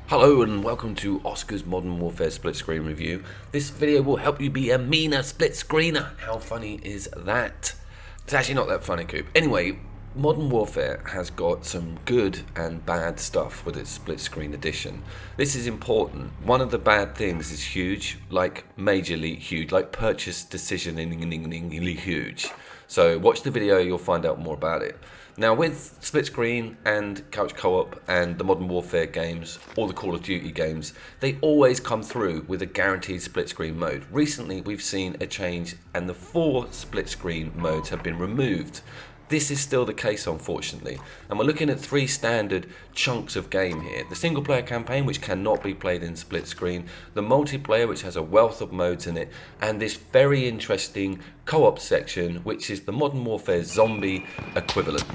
Hello and welcome to Oscar's Modern Warfare split screen review. This video will help you be a meaner split screener. How funny is that? It's actually not that funny, Coop. Anyway, Modern Warfare has got some good and bad stuff with its split screen edition. This is important. One of the bad things is huge, like majorly huge, like purchase decision-ingly huge. So watch the video, you'll find out more about it. Now with split screen and couch co-op and the Modern Warfare games, or the Call of Duty games, they always come through with a guaranteed split screen mode. Recently we've seen a change and the 4 split screen modes have been removed. This is still the case, unfortunately, and we're looking at 3 standard chunks of game here. The single player campaign, which cannot be played in split screen, the multiplayer, which has a wealth of modes in it, and this very interesting co-op section, which is the Modern Warfare zombie equivalent.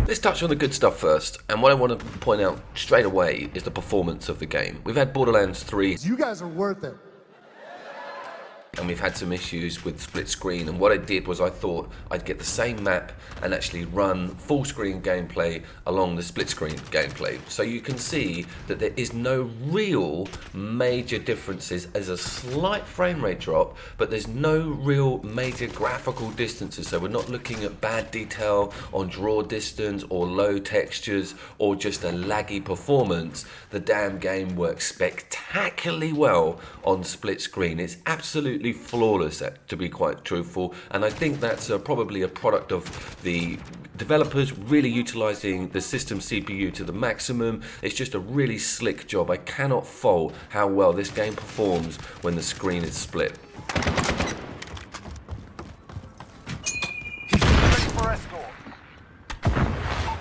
Let's touch on the good stuff first, and what I want to point out straight away is the performance of the game. We've had Borderlands 3. You guys are worth it. And we've had some issues with split screen, and what I did was I thought I'd get the same map and actually run full screen gameplay along the split screen gameplay, so you can see that there is no real major differences. There's a slight frame rate drop, but there's no real major graphical distances, so we're not looking at bad detail on draw distance or low textures or just a laggy performance. The damn game works spectacularly well on split screen. It's absolutely flawless, to be quite truthful, and I think that's probably a product of the developers really utilizing the system CPU to the maximum. It's just a really slick job. I cannot fault how well this game performs when the screen is split.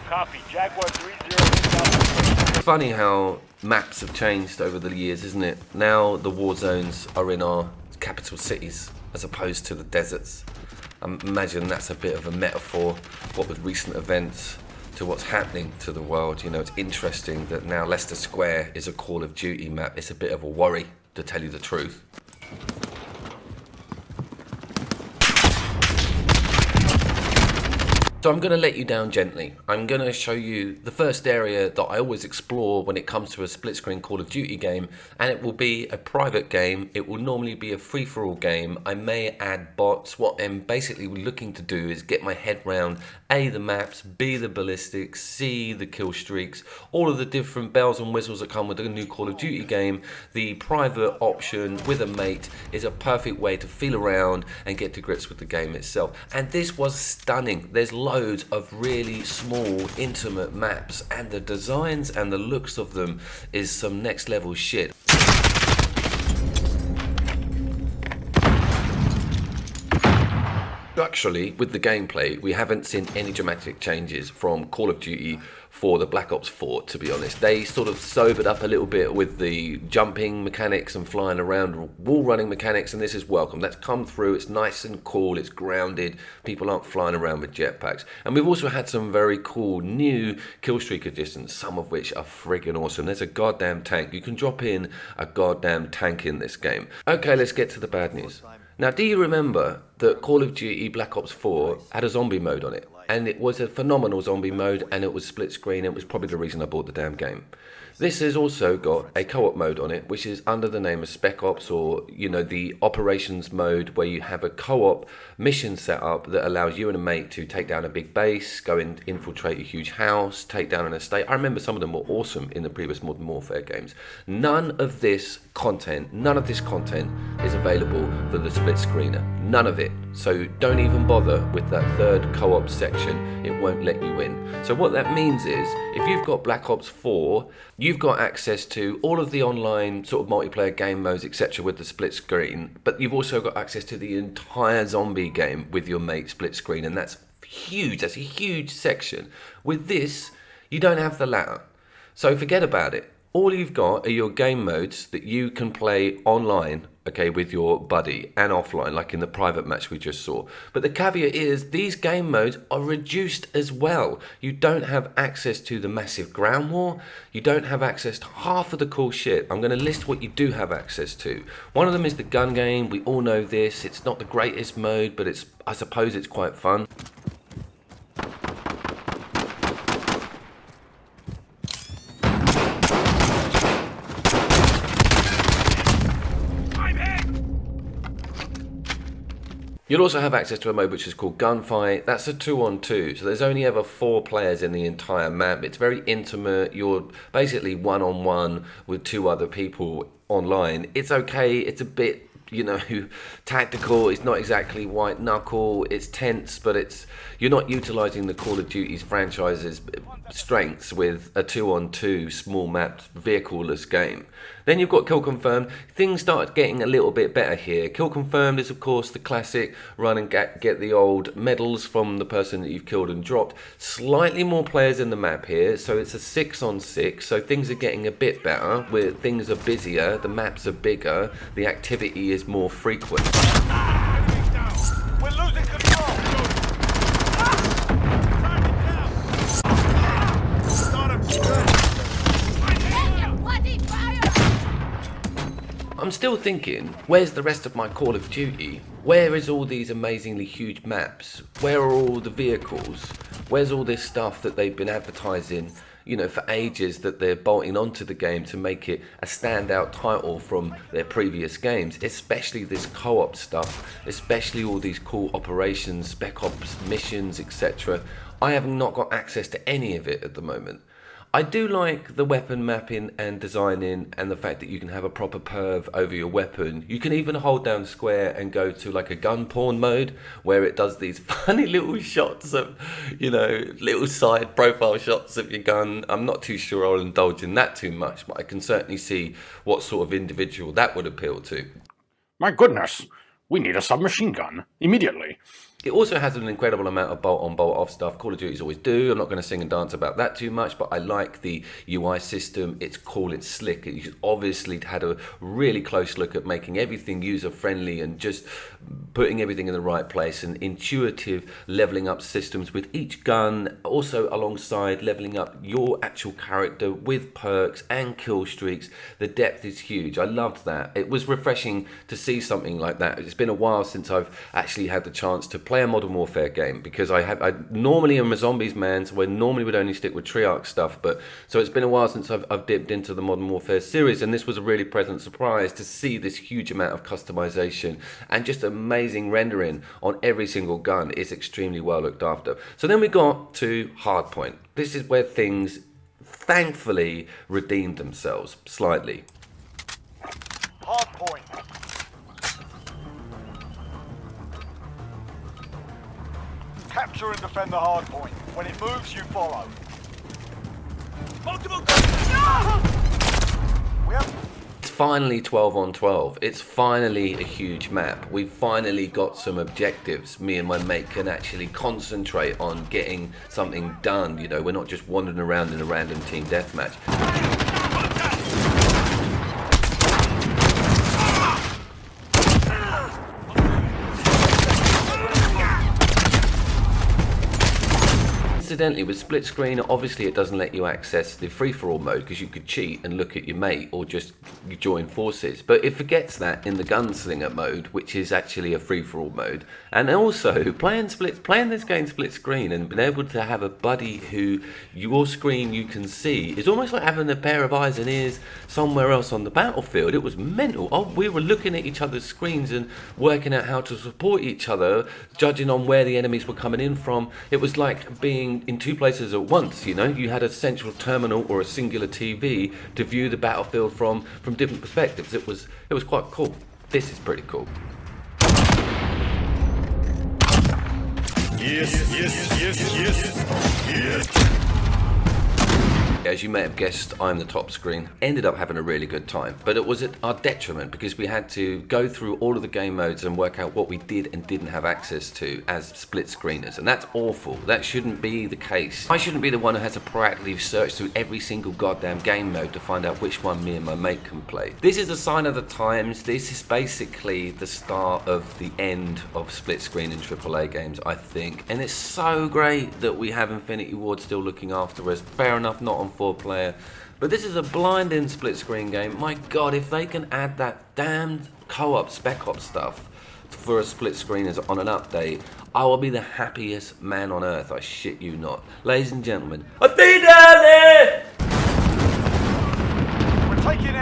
Copy, Jaguar 30. Funny how maps have changed over the years, isn't it? Now the war zones are in our capital cities as opposed to the deserts. I imagine that's a bit of a metaphor, what with recent events to what's happening to the world. You know, it's interesting that now Leicester Square is a Call of Duty map. It's a bit of a worry, to tell you the truth. So I'm going to let you down gently. I'm going to show you the first area that I always explore when it comes to a split screen Call of Duty game, and it will be a private game. It will normally be a free-for-all game. I may add bots. What I'm basically looking to do is get my head round A, the maps, B, the ballistics, C, the kill streaks, all of the different bells and whistles that come with the new Call of Duty game. The private option with a mate is a perfect way to feel around and get to grips with the game itself. And this was stunning. There's loads of really small, intimate maps, and the designs and the looks of them is some next level shit. Structurally, with the gameplay, we haven't seen any dramatic changes from Call of Duty for the Black Ops 4, to be honest. They sort of sobered up a little bit with the jumping mechanics and flying around, wall running mechanics, and this is welcome. That's come through. It's nice and cool. It's grounded. People aren't flying around with jetpacks. And we've also had some very cool new killstreak additions, some of which are friggin' awesome. There's a goddamn tank. You can drop in a goddamn tank in this game. Okay, let's get to the bad news. Now, do you remember that Call of Duty Black Ops 4 had a zombie mode on it? And it was a phenomenal zombie mode, and it was split screen. It was probably the reason I bought the damn game. This has also got a co-op mode on it, which is under the name of Spec Ops, or, you know, the operations mode, where you have a co-op mission set up that allows you and a mate to take down a big base, go and infiltrate a huge house, take down an estate. I remember some of them were awesome in the previous Modern Warfare games. None of this content is available for the split screener. None of it. So don't even bother with that third co-op section. It won't let you in. So what that means is, if you've got Black Ops 4, you've got access to all of the online sort of multiplayer game modes, etc. with the split screen, but you've also got access to the entire zombie game with your mate split screen, and that's huge. That's a huge section. With this, you don't have the latter. So forget about it. All you've got are your game modes that you can play online, okay, with your buddy, and offline, like in the private match we just saw. But the caveat is, these game modes are reduced as well. You don't have access to the massive ground war. You don't have access to half of the cool shit. I'm going to list what you do have access to. One of them is the gun game. We all know this. It's not the greatest mode, but I suppose it's quite fun. You'll also have access to a mode which is called Gunfight. That's a 2-on-2, so there's only ever 4 players in the entire map. It's very intimate. You're basically one-on-one with 2 other people online. It's okay. It's a bit, you know, tactical. It's not exactly white knuckle. It's tense, but you're not utilizing the Call of Duty's franchise's strengths with a 2-on-2 small map vehicle-less game. Then you've got Kill Confirmed. Things started getting a little bit better here. Kill Confirmed is, of course, the classic run and get the old medals from the person that you've killed and dropped. Slightly more players in the map here, so it's a 6-on-6, so things are getting a bit better, where things are busier, the maps are bigger, the activity is more frequent. We're losing control. I'm still thinking, where's the rest of my Call of Duty? Where is all these amazingly huge maps? Where are all the vehicles? Where's all this stuff that they've been advertising, you know, for ages, that they're bolting onto the game to make it a standout title from their previous games, especially this co-op stuff, especially all these cool operations, spec ops, missions, etc. I have not got access to any of it at the moment. I do like the weapon mapping and designing and the fact that you can have a proper perv over your weapon. You can even hold down square and go to like a gun porn mode where it does these funny little shots of, you know, little side profile shots of your gun. I'm not too sure I'll indulge in that too much, but I can certainly see what sort of individual that would appeal to. My goodness, we need a submachine gun immediately. It also has an incredible amount of bolt-on, bolt-off stuff. Call of Duty's always do. I'm not going to sing and dance about that too much, but I like the UI system. It's cool, it's slick. It's obviously had a really close look at making everything user-friendly and just putting everything in the right place, and intuitive leveling up systems with each gun, also alongside leveling up your actual character with perks and kill streaks. The depth is huge. I loved that. It was refreshing to see something like that. It's been a while since I've actually had the chance to play a Modern Warfare game, because I normally am a zombies man, so I normally would only stick with Treyarch stuff, but so it's been a while since I've dipped into the Modern Warfare series, and this was a really pleasant surprise to see this huge amount of customization and just amazing rendering on every single gun. It's extremely well looked after. So then we got to Hardpoint. This is where things thankfully redeemed themselves slightly. Hardpoint. Capture and defend the hard point. When it moves, you follow. Multiple. We have. It's finally 12-on-12. It's finally a huge map. We've finally got some objectives. Me and my mate can actually concentrate on getting something done. You know, we're not just wandering around in a random team deathmatch. Incidentally, with split screen, obviously it doesn't let you access the free-for-all mode, because you could cheat and look at your mate or just join forces. But it forgets that in the gunslinger mode, which is actually a free-for-all mode. And also, playing this game split screen and being able to have a buddy who your screen you can see is almost like having a pair of eyes and ears somewhere else on the battlefield. It was mental. Oh, we were looking at each other's screens and working out how to support each other, judging on where the enemies were coming in from. It was like being in 2 places at once, you know. You had a central terminal or a singular TV to view the battlefield from different perspectives. It was quite cool. This is pretty cool. Yes. As you may have guessed, I'm the top screen. Ended up having a really good time, but it was at our detriment because we had to go through all of the game modes and work out what we did and didn't have access to as split screeners, and that's awful. That shouldn't be the case. I shouldn't be the one who has to proactively search through every single goddamn game mode to find out which one me and my mate can play. This is a sign of the times. This is basically the start of the end of split screen in AAA games, I think, and it's so great that we have Infinity Ward still looking after us. Fair enough, not on 4-player, but this is a blinding split screen game. My god, if they can add that damned co-op spec op stuff for a split screen as on an update, I will be the happiest man on earth. I shit you not. Ladies and gentlemen, I see down there! We're taking